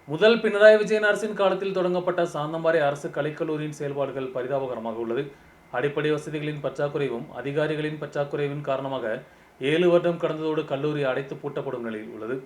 முதல் பினராயி விஜயன் அரசின் காலத்தில் தொடங்கப்பட்ட சாந்தம்பாறை அரசு கலைக்கல்லூரியின் செயல்பாடுகள் பரிதாபகரமாக உள்ளது. அடிப்படை வசதிகளின் பற்றாக்குறைவும் அதிகாரிகளின் பற்றாக்குறைவின் காரணமாக 7 வருடம் கடந்ததோடு கல்லூரி அடைத்து பூட்டப்படும் நிலையில் உள்ளது.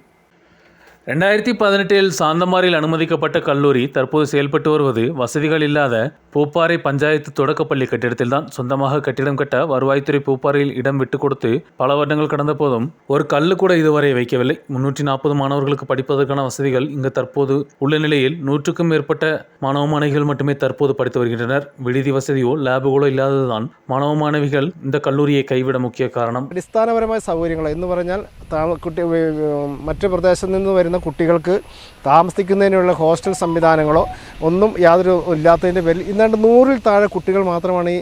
2018இல் சாந்தம்பாறையில் அனுமதிக்கப்பட்ட கல்லூரி தற்போது செயல்பட்டு வருவது வசதிகள் இல்லாத பூப்பாறை பஞ்சாயத்து தொடக்கப்பள்ளி கட்டிடத்தில்தான். சொந்தமாக கட்டிடம் கட்ட வருவாய்த்துறை பூப்பாறையில் இடம் விட்டுக் கொடுத்து பல வருடங்கள் கடந்த போதும் ஒரு கல்லு கூட இதுவரை வைக்கவில்லை. 340 மாணவர்களுக்கு படிப்பதற்கான வசதிகள் இங்கு தற்போது உள்ள நிலையில் 100க்கும் மேற்பட்ட மாணவ மாணவிகள் மட்டுமே தற்போது படித்து வருகின்றனர். விடுதி வசதியோ லேபுகளோ இல்லாததுதான் மாணவ மாணவிகள் இந்த கல்லூரியை கைவிட முக்கிய காரணம். അടിസ്ഥാനപരമായ സൗകര്യങ്ങൾ എന്ന് പറഞ്ഞാൽ മറ്റ് പ്രദേശത്ത് നിന്ന് വരുന്ന കുട്ടികൾക്ക് താമസിക്കുന്നതിനുള്ള ഹോസ്റ്റൽ സംവിധാനങ്ങളോ ഒന്നും യാതൊരു ഇല്ലാത്തതിൻ്റെ പേരിൽ ഇന്നാണ്ട് 100-ൽ താഴെ കുട്ടികൾ മാത്രമാണ് ഈ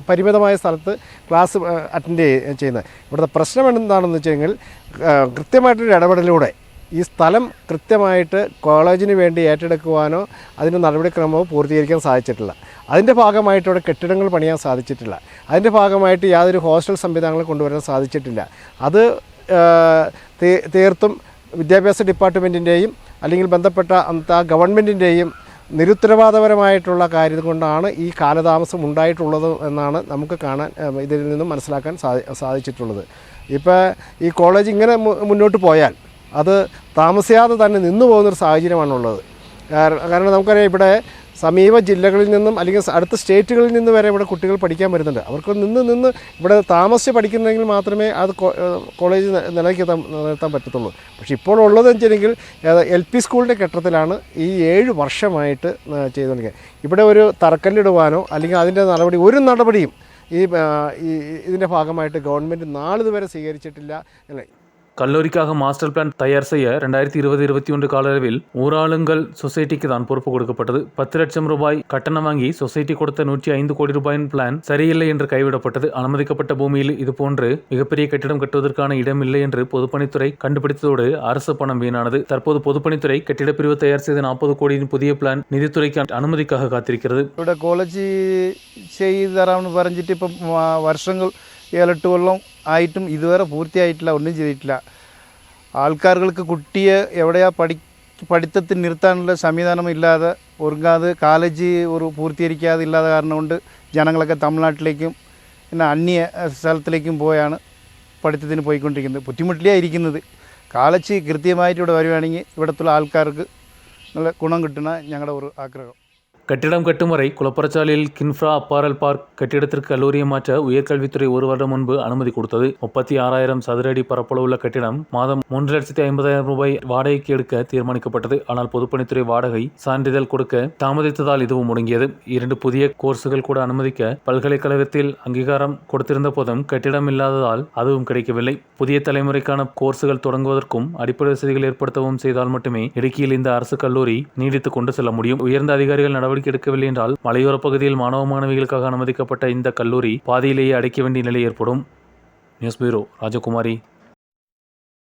പരിമിതമായ സ്ഥലത്ത് ക്ലാസ് അറ്റൻഡ് ചെയ്യുന്നത്. ഇവിടുത്തെ പ്രശ്നം എന്താണെന്ന് വെച്ച് കഴിഞ്ഞാൽ കൃത്യമായിട്ടൊരു ഇടപെടലിലൂടെ ഈ സ്ഥലം കൃത്യമായിട്ട് കോളേജിന് വേണ്ടി ഏറ്റെടുക്കുവാനോ അതിൻ്റെ നടപടിക്രമമോ പൂർത്തീകരിക്കാൻ സാധിച്ചിട്ടില്ല. അതിൻ്റെ ഭാഗമായിട്ട് ഇവിടെ കെട്ടിടങ്ങൾ പണിയാൻ സാധിച്ചിട്ടില്ല. അതിൻ്റെ ഭാഗമായിട്ട് യാതൊരു ഹോസ്റ്റൽ സംവിധാനങ്ങൾ കൊണ്ടുവരാൻ സാധിച്ചിട്ടില്ല. അത് തീർത്തും വിദ്യാഭ്യാസ ഡിപ്പാർട്ട്മെൻറ്റിൻ്റെയും അല്ലെങ്കിൽ ബന്ധപ്പെട്ട ഗവൺമെൻറ്റിൻ്റെയും നിരുത്തരവാദപരമായിട്ടുള്ള കാര്യം കൊണ്ടാണ് ഈ കാലതാമസം ഉണ്ടായിട്ടുള്ളത് എന്നാണ് നമുക്ക് കാണാൻ ഇതിൽ നിന്നും മനസ്സിലാക്കാൻ സാധിച്ചിട്ടുള്ളത്. ഇപ്പോൾ ഈ കോളേജ് ഇങ്ങനെ മുന്നോട്ട് പോയാൽ അത് താമസിയാതെ തന്നെ നിന്നു പോകുന്നൊരു സാഹചര്യമാണുള്ളത്. കാരണം നമുക്കറിയാം ഇവിടെ സമീപ ജില്ലകളിൽ നിന്നും അല്ലെങ്കിൽ അടുത്ത സ്റ്റേറ്റുകളിൽ നിന്ന് വരെ ഇവിടെ കുട്ടികൾ പഠിക്കാൻ വരുന്നുണ്ട്. അവർക്ക് നിന്ന് ഇവിടെ താമസിച്ച് പഠിക്കുന്നെങ്കിൽ മാത്രമേ അത് കോളേജ് നിലനിർത്താൻ പറ്റത്തുള്ളൂ. പക്ഷേ ഇപ്പോൾ ഉള്ളതെന്ന് വെച്ചിട്ടുണ്ടെങ്കിൽ LP സ്കൂളിൻ്റെ കെട്ടിടത്തിലാണ് ഈ 7 വർഷമായിട്ട് ചെയ്തുകൊണ്ടിരിക്കുക. ഇവിടെ ഒരു തറക്കല്ലിടുവാനോ അല്ലെങ്കിൽ അതിൻ്റെ ഒരു നടപടിയും ഇതിൻ്റെ ഭാഗമായിട്ട് ഗവൺമെൻറ് നാളിതുവരെ സ്വീകരിച്ചിട്ടില്ല അല്ലേ. கல்லூரிக்காக மாஸ்டர் பிளான் தயார் செய்ய 2020-21 காலளவில் ஊராளுங்கள் சொசைட்டிக்கு தான் பொறுப்பு கொடுக்கப்பட்டது. 10 லட்சம் ரூபாய் கட்டணம் வாங்கி சொசைட்டி கொடுத்த 105 கோடி ரூபாயின் பிளான் சரியில்லை என்று கைவிடப்பட்டது. அனுமதிக்கப்பட்ட பூமியில் இதுபோன்று மிகப்பெரிய கட்டிடம் கட்டுவதற்கான இடம் இல்லை என்று பொதுப்பணித்துறை கண்டுபிடித்ததோடு அரசு பணம் வீணானது. தற்போது பொதுப்பணித்துறை கட்டிட பிரிவு தயார் செய்த 40 கோடியின் புதிய பிளான் நிதித்துறைக்கு அனுமதிக்காக காத்திருக்கிறது. ഇവിടെ കോളേജ് ചെയ്തു തരാമെന്ന് പറഞ്ഞിട്ട് ഇപ്പം വർഷങ്ങൾ 7-8 കൊല്ലം ആയിട്ടും ഇതുവരെ പൂർത്തിയായിട്ടില്ല, ഒന്നും ചെയ്തിട്ടില്ല. ആൾക്കാർക്ക് കുട്ടിയെ എവിടെയാ പഠിത്തത്തിൽ നിർത്താനുള്ള സംവിധാനം ഇല്ലാതെ ഒരുങ്ങാതെ കോളേജ് ഒരു പൂർത്തീകരിക്കാതെ ഇല്ലാத കാരണം കൊണ്ട് ജനങ്ങളൊക്കെ തമിഴ്നാട്ടിലേക്കും പിന്നെ അന്യ സ്ഥലത്തിലേക്കും പോയാണ് പഠിത്തത്തിന് പോയിക്കൊണ്ടിരിക്കുന്നത്. ബുദ്ധിമുട്ടിലായിരിക്കുന്നത്. കോളേജ് കൃത്യമായിട്ട് ഇവിടെ വരുവാണെങ്കിൽ ഇവിടുത്തെ ആൾക്കാർക്ക് നല്ല ഗുണം കിട്ടുന്ന ഞങ്ങളുടെ ഒരു ആഗ്രഹം. கட்டிடம் கட்டும் வரை குளப்பரச்சாலையில் கின்ஃப்ரா அப்பாரல் பார்க் கட்டிடத்திற்கு கல்லூரியை மாற்ற உயர்கல்வித்துறை 1 வருடம் முன்பு அனுமதி கொடுத்தது. 36,000 சதுர அடி பரப்பளவுள்ள கட்டிடம் மாதம் 3,50,000 ரூபாய் வாடகைக்கு எடுக்க தீர்மானிக்கப்பட்டது. ஆனால் பொதுப்பணித்துறை வாடகை சான்றிதழ் கொடுக்க தாமதித்ததால் இதுவும் முடங்கியது. 2 புதிய கோர்ஸுகள் கூட அனுமதிக்க பல்கலைக்கழகத்தில் அங்கீகாரம் கொடுத்திருந்த போதும் கட்டிடம் இல்லாததால் அதுவும் கிடைக்கவில்லை. புதிய தலைமுறைக்கான கோர்ஸுகள் தொடங்குவதற்கும் அடிப்படை வசதிகள் ஏற்படுத்தவும் செய்தால் மட்டுமே இடுக்கியில் இந்த அரசு கல்லூரி நீடித்துக் கொண்டு செல்ல முடியும். உயர்ந்த அதிகாரிகள் நடவடிக்கை எடுக்கவில்லை என்றால் மலையோர பகுதியில் மாணவ மாணவிகளுக்காக அனுமதிக்கப்பட்ட இந்த கல்லூரி பாதியிலேயே அடைக்க வேண்டிய நிலை ஏற்படும். நியூஸ் பியூரோ, ராஜகுமாரி.